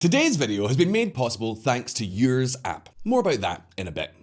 Today's video has been made possible thanks to US app. More about that in a bit.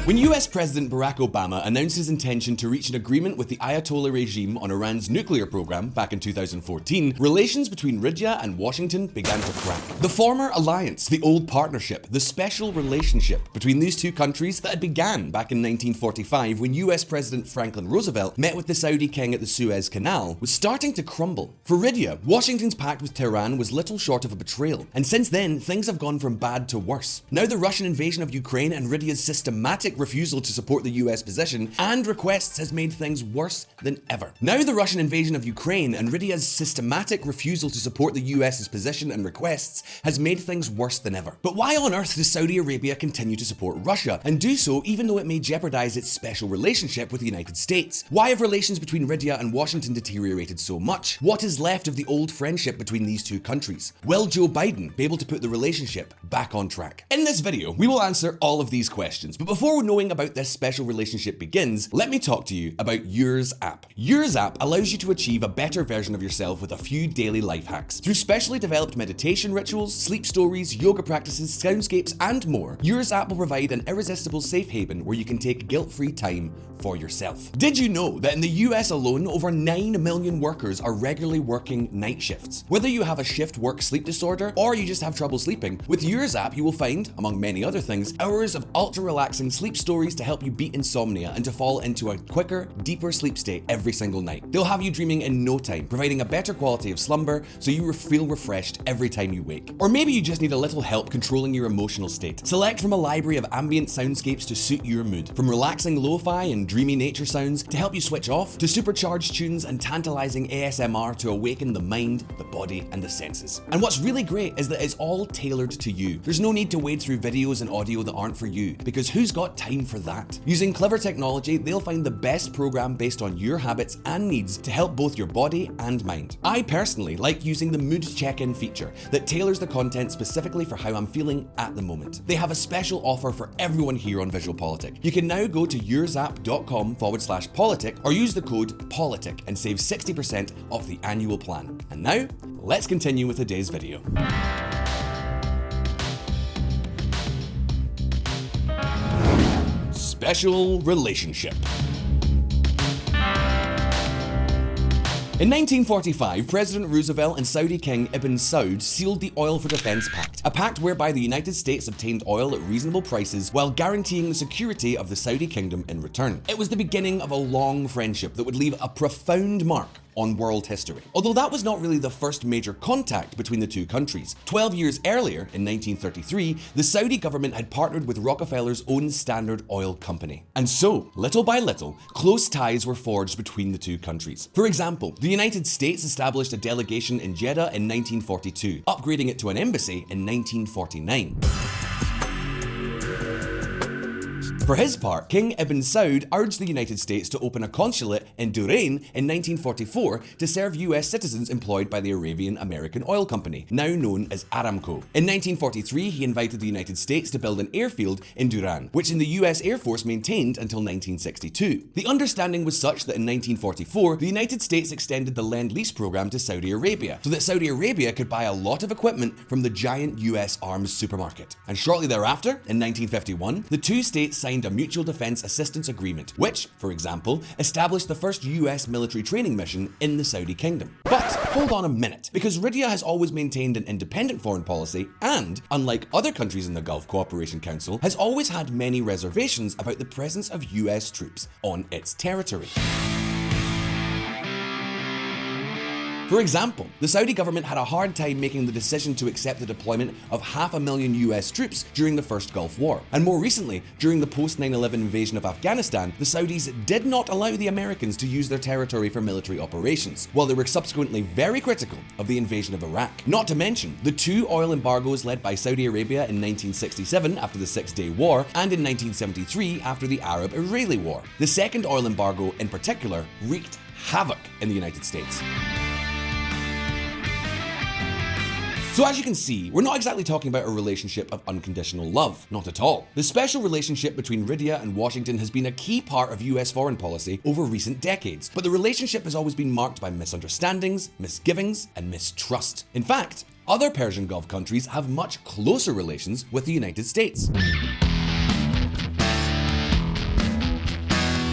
When US President Barack Obama announced his intention to reach an agreement with the Ayatollah regime on Iran's nuclear program back in 2014, relations between Riyadh and Washington began to crack. The former alliance, the old partnership, the special relationship between these two countries that had began back in 1945 when US President Franklin Roosevelt met with the Saudi king at the Suez Canal, was starting to crumble. For Riyadh, Washington's pact with Tehran was little short of a betrayal, and since then, things have gone from bad to worse. Now the Russian invasion of Ukraine and Riyadh's systematic refusal to support the US position and requests has made things worse than ever. Now the Russian invasion of Ukraine and Riyadh's systematic refusal to support the US's position and requests has made things worse than ever. But why on earth does Saudi Arabia continue to support Russia, and do so even though it may jeopardize its special relationship with the United States? Why have relations between Riyadh and Washington deteriorated so much? What is left of the old friendship between these two countries? Will Joe Biden be able to put the relationship back on track? In this video, we will answer all of these questions, but before knowing about this special relationship begins, let me talk to you about US app. US app allows you to achieve a better version of yourself with a few daily life hacks. Through specially developed meditation rituals, sleep stories, yoga practices, soundscapes, and more, US app will provide an irresistible safe haven where you can take guilt-free time for yourself. Did you know that in the US alone, over 9 million workers are regularly working night shifts? Whether you have a shift work sleep disorder or you just have trouble sleeping, with US app you will find, among many other things, hours of ultra-relaxing sleep stories to help you beat insomnia and to fall into a quicker, deeper sleep state every single night. They'll have you dreaming in no time, providing a better quality of slumber so you feel refreshed every time you wake. Or maybe you just need a little help controlling your emotional state. Select from a library of ambient soundscapes to suit your mood, from relaxing lo-fi and dreamy nature sounds to help you switch off, to supercharged tunes and tantalizing ASMR to awaken the mind, the body, and the senses. And what's really great is that it's all tailored to you. There's no need to wade through videos and audio that aren't for you, because who's got time for that? Using clever technology, they'll find the best program based on your habits and needs to help both your body and mind. I personally like using the mood check-in feature that tailors the content specifically for how I'm feeling at the moment. They have a special offer for everyone here on VisualPolitik. You can now go to yoursapp.com/politik or use the code POLITIK and save 60% off the annual plan. And now, let's continue with today's video. Special relationship. In 1945, President Roosevelt and Saudi King Ibn Saud sealed the Oil for Defense Pact, a pact whereby the United States obtained oil at reasonable prices while guaranteeing the security of the Saudi kingdom in return. It was the beginning of a long friendship that would leave a profound mark on world history. Although that was not really the first major contact between the two countries. 12 years earlier, in 1933, the Saudi government had partnered with Rockefeller's own Standard Oil Company. And so, little by little, close ties were forged between the two countries. For example, the United States established a delegation in Jeddah in 1942, upgrading it to an embassy in 1949. For his part, King Ibn Saud urged the United States to open a consulate in Bahrain in 1944 to serve US citizens employed by the Arabian American Oil Company, now known as Aramco. In 1943, he invited the United States to build an airfield in Bahrain, which the US Air Force maintained until 1962. The understanding was such that in 1944, the United States extended the Lend-Lease program to Saudi Arabia, so that Saudi Arabia could buy a lot of equipment from the giant US arms supermarket. And shortly thereafter, in 1951, the two states signed a mutual defense assistance agreement, which, for example, established the first US military training mission in the Saudi kingdom. But hold on a minute, because Riyadh has always maintained an independent foreign policy and, unlike other countries in the Gulf Cooperation Council, has always had many reservations about the presence of US troops on its territory. For example, the Saudi government had a hard time making the decision to accept the deployment of 500,000 US troops during the First Gulf War. And more recently, during the post-9/11 invasion of Afghanistan, the Saudis did not allow the Americans to use their territory for military operations, while they were subsequently very critical of the invasion of Iraq. Not to mention the two oil embargoes led by Saudi Arabia in 1967 after the Six-Day War and in 1973 after the Arab-Israeli War. The second oil embargo in particular wreaked havoc in the United States. So as you can see, we're not exactly talking about a relationship of unconditional love, not at all. The special relationship between Riyadh and Washington has been a key part of US foreign policy over recent decades, but the relationship has always been marked by misunderstandings, misgivings, and mistrust. In fact, other Persian Gulf countries have much closer relations with the United States.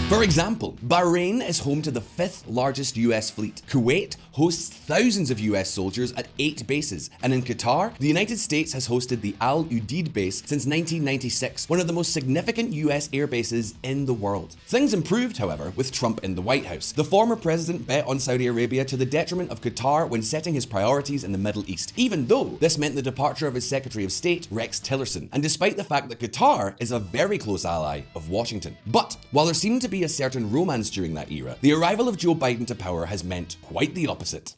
For example, Bahrain is home to the 5th largest US fleet. Kuwait hosts thousands of US soldiers at 8 bases. And in Qatar, the United States has hosted the Al Udeid base since 1996, one of the most significant US air bases in the world. Things improved, however, with Trump in the White House. The former president bet on Saudi Arabia to the detriment of Qatar when setting his priorities in the Middle East, even though this meant the departure of his Secretary of State, Rex Tillerson, and despite the fact that Qatar is a very close ally of Washington. But while there seemed to be a certain romance during that era, the arrival of Joe Biden to power has meant quite the opposite.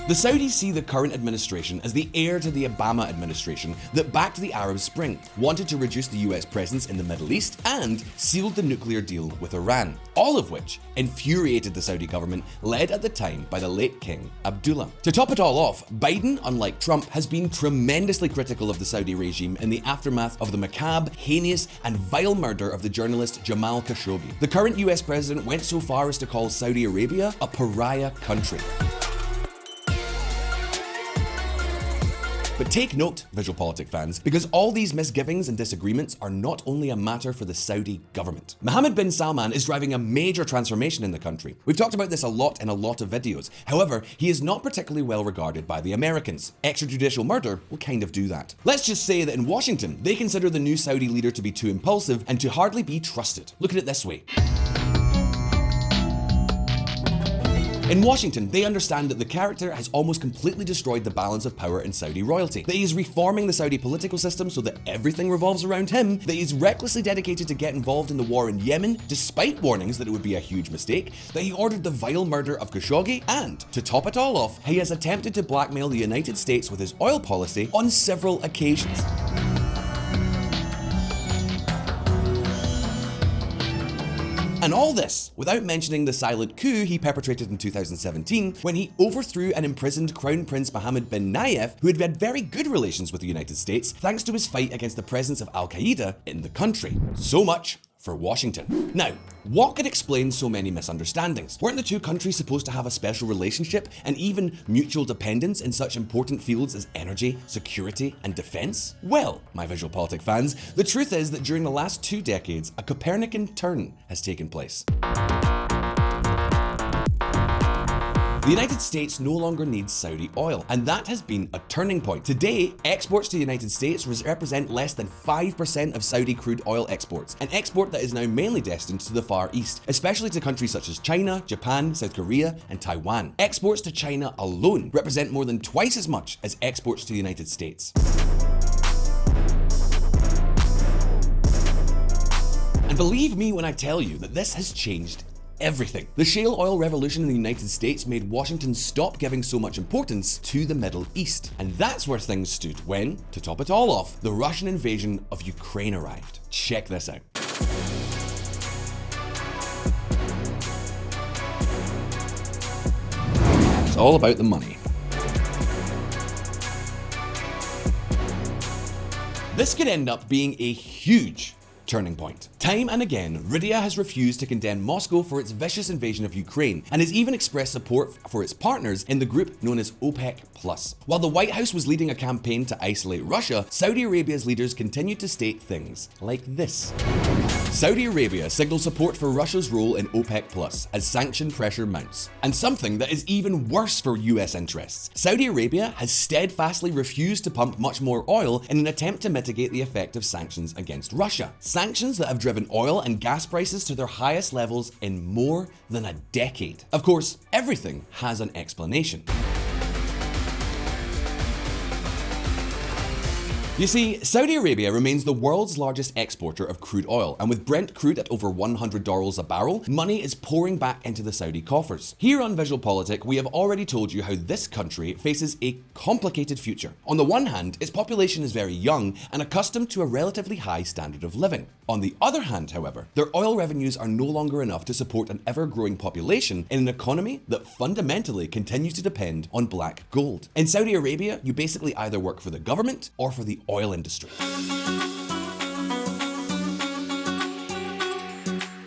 The Saudis see the current administration as the heir to the Obama administration that backed the Arab Spring, wanted to reduce the US presence in the Middle East, and sealed the nuclear deal with Iran, all of which infuriated the Saudi government led at the time by the late King Abdullah. To top it all off, Biden, unlike Trump, has been tremendously critical of the Saudi regime in the aftermath of the macabre, heinous, and vile murder of the journalist Jamal Khashoggi. The current US president went so far as to call Saudi Arabia a pariah country. But take note, VisualPolitik fans, because all these misgivings and disagreements are not only a matter for the Saudi government. Mohammed bin Salman is driving a major transformation in the country. We've talked about this a lot in a lot of videos. However, he is not particularly well regarded by the Americans. Extrajudicial murder will kind of do that. Let's just say that in Washington, they consider the new Saudi leader to be too impulsive and to hardly be trusted. Look at it this way. In Washington, they understand that the character has almost completely destroyed the balance of power in Saudi royalty, that he's reforming the Saudi political system so that everything revolves around him, that he's recklessly dedicated to get involved in the war in Yemen, despite warnings that it would be a huge mistake, that he ordered the vile murder of Khashoggi, and, to top it all off, he has attempted to blackmail the United States with his oil policy on several occasions. And all this without mentioning the silent coup he perpetrated in 2017 when he overthrew and imprisoned Crown Prince Mohammed bin Nayef, who had had very good relations with the United States thanks to his fight against the presence of Al-Qaeda in the country. So much for Washington. Now, what could explain so many misunderstandings? Weren't the two countries supposed to have a special relationship and even mutual dependence in such important fields as energy, security, and defense? Well, my VisualPolitik fans, the truth is that during the last 2 decades, a Copernican turn has taken place. The United States no longer needs Saudi oil, and that has been a turning point. Today, exports to the United States represent less than 5% of Saudi crude oil exports, an export that is now mainly destined to the Far East, especially to countries such as China, Japan, South Korea, and Taiwan. Exports to China alone represent more than twice as much as exports to the United States. And believe me when I tell you that this has changed everything. The shale oil revolution in the United States made Washington stop giving so much importance to the Middle East. And that's where things stood when, to top it all off, the Russian invasion of Ukraine arrived. Check this out. It's all about the money. This could end up being a huge turning point. Time and again, Riyadh has refused to condemn Moscow for its vicious invasion of Ukraine and has even expressed support for its partners in the group known as OPEC+. While the White House was leading a campaign to isolate Russia, Saudi Arabia's leaders continued to state things like this. Saudi Arabia signaled support for Russia's role in OPEC+ as sanction pressure mounts. And something that is even worse for US interests. Saudi Arabia has steadfastly refused to pump much more oil in an attempt to mitigate the effect of sanctions against Russia. Sanctions that have driven oil and gas prices to their highest levels in more than a decade. Of course, everything has an explanation. You see, Saudi Arabia remains the world's largest exporter of crude oil, and with Brent crude at over $100 a barrel, money is pouring back into the Saudi coffers. Here on VisualPolitik, we have already told you how this country faces a complicated future. On the one hand, its population is very young and accustomed to a relatively high standard of living. On the other hand, however, their oil revenues are no longer enough to support an ever-growing population in an economy that fundamentally continues to depend on black gold. In Saudi Arabia, you basically either work for the government or for the oil industry.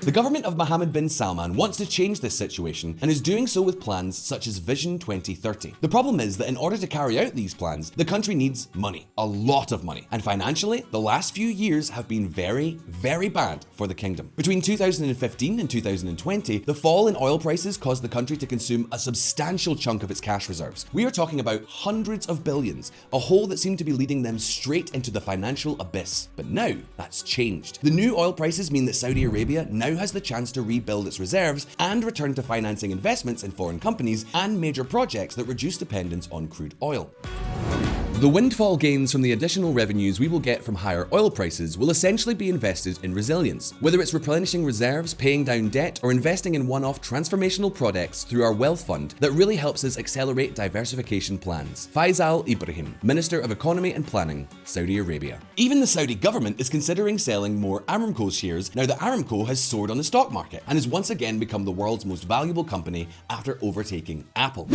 The government of Mohammed bin Salman wants to change this situation and is doing so with plans such as Vision 2030. The problem is that in order to carry out these plans, the country needs money, a lot of money, and financially, the last few years have been very, very bad for the kingdom. Between 2015 and 2020, the fall in oil prices caused the country to consume a substantial chunk of its cash reserves. We are talking about hundreds of billions, a hole that seemed to be leading them straight into the financial abyss. But now, that's changed. The new oil prices mean that Saudi Arabia now has the chance to rebuild its reserves and return to financing investments in foreign companies and major projects that reduce dependence on crude oil. The windfall gains from the additional revenues we will get from higher oil prices will essentially be invested in resilience. Whether it's replenishing reserves, paying down debt, or investing in one-off transformational products through our wealth fund that really helps us accelerate diversification plans. Faisal Ibrahim, Minister of Economy and Planning, Saudi Arabia. Even the Saudi government is considering selling more Aramco shares now that Aramco has soared on the stock market and has once again become the world's most valuable company after overtaking Apple.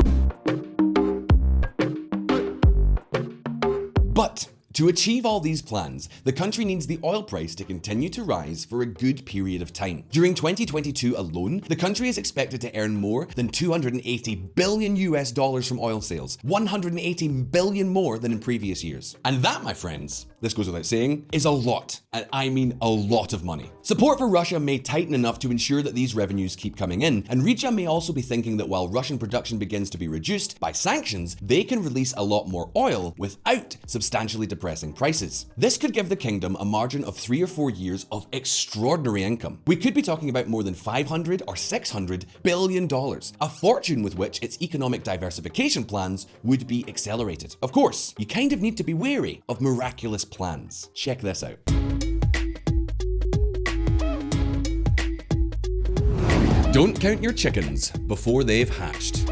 But to achieve all these plans, the country needs the oil price to continue to rise for a good period of time. During 2022 alone, the country is expected to earn more than $280 billion from oil sales, 180 billion more than in previous years. And that, my friends, this goes without saying, is a lot, and I mean a lot of money. Support for Russia may tighten enough to ensure that these revenues keep coming in, and Riyadh may also be thinking that while Russian production begins to be reduced by sanctions, they can release a lot more oil without substantially depressing prices. This could give the kingdom a margin of 3 or 4 years of extraordinary income. We could be talking about more than $500 or $600 billion, a fortune with which its economic diversification plans would be accelerated. Of course, you kind of need to be wary of miraculous plans. Check this out. Don't count your chickens before they've hatched.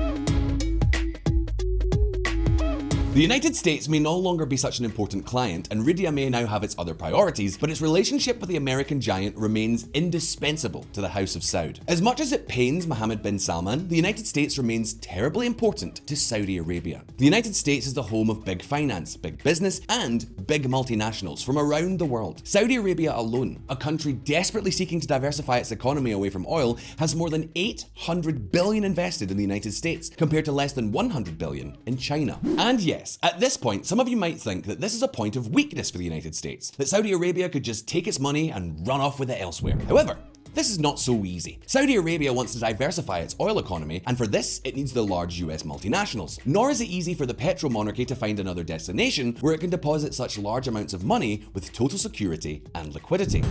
The United States may no longer be such an important client, and Riyadh may now have its other priorities, but its relationship with the American giant remains indispensable to the House of Saud. As much as it pains Mohammed bin Salman, the United States remains terribly important to Saudi Arabia. The United States is the home of big finance, big business, and big multinationals from around the world. Saudi Arabia alone, a country desperately seeking to diversify its economy away from oil, has more than $800 billion invested in the United States, compared to less than $100 billion in China. And yes, at this point, some of you might think that this is a point of weakness for the United States, that Saudi Arabia could just take its money and run off with it elsewhere. However, this is not so easy. Saudi Arabia wants to diversify its oil economy, and for this, it needs the large US multinationals. Nor is it easy for the petro monarchy to find another destination where it can deposit such large amounts of money with total security and liquidity.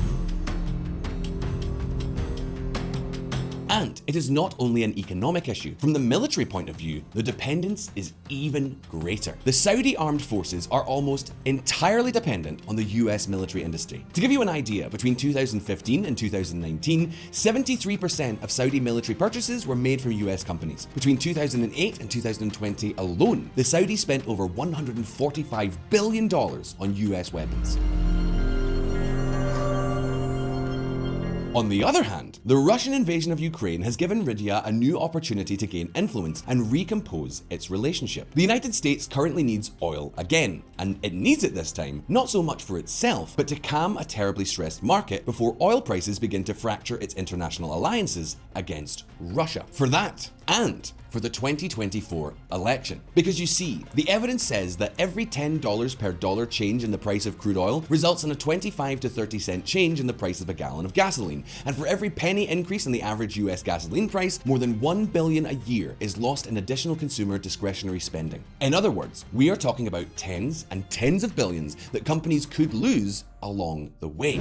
And it is not only an economic issue. From the military point of view, the dependence is even greater. The Saudi armed forces are almost entirely dependent on the US military industry. To give you an idea, between 2015 and 2019, 73% of Saudi military purchases were made from US companies. Between 2008 and 2020 alone, the Saudis spent over $145 billion on US weapons. On the other hand, the Russian invasion of Ukraine has given Riyadh a new opportunity to gain influence and recompose its relationship. The United States currently needs oil again, and it needs it this time, not so much for itself, but to calm a terribly stressed market before oil prices begin to fracture its international alliances against Russia. For that, and for the 2024 election. Because you see, the evidence says that every $10 per dollar change in the price of crude oil results in a 25 to 30 cent change in the price of a gallon of gasoline. And for every penny increase in the average US gasoline price, more than $1 billion a year is lost in additional consumer discretionary spending. In other words, we are talking about tens and tens of billions that companies could lose along the way.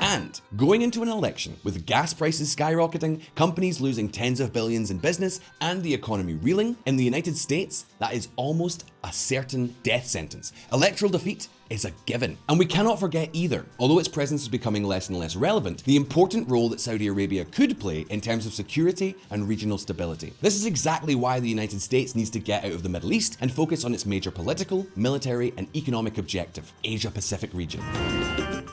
And Going into an election with gas prices skyrocketing, companies losing tens of billions in business, and the economy reeling, in the United States, that is almost a certain death sentence. Electoral defeat is a given. And we cannot forget either, although its presence is becoming less and less relevant, the important role that Saudi Arabia could play in terms of security and regional stability. This is exactly why the United States needs to get out of the Middle East and focus on its major political, military, and economic objective, Asia-Pacific region.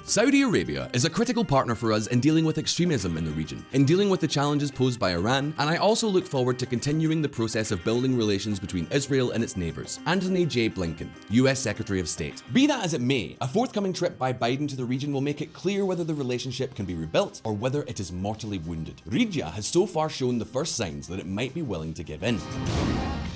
Saudi Arabia is a critical partner for us in dealing with extremism in the region, in dealing with the challenges posed by Iran, and I also look forward to continuing the process of building relations between Israel and its neighbors. Antony J. Blinken, US Secretary of State. Be that as it may, a forthcoming trip by Biden to the region will make it clear whether the relationship can be rebuilt or whether it is mortally wounded. Riyadh has so far shown the first signs that it might be willing to give in.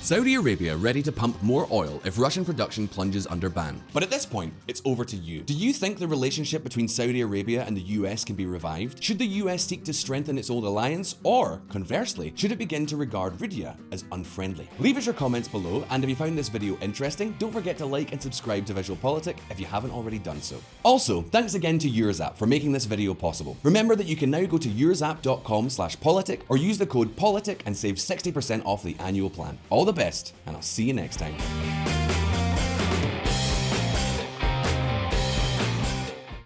Saudi Arabia ready to pump more oil if Russian production plunges under ban. But at this point, it's over to you. Do you think the relationship between Saudi Arabia and the US can be revived? Should the US seek to strengthen its old alliance, or conversely, should it begin to regard Riyadh as unfriendly? Leave us your comments below, and if you found this video interesting, don't forget to like and subscribe to VisualPolitik if you haven't already done so. Also, thanks again to YoursApp for making this video possible. Remember that you can now go to yoursapp.com/politik or use the code POLITIK and save 60% off the annual plan. All the best, and I'll see you next time.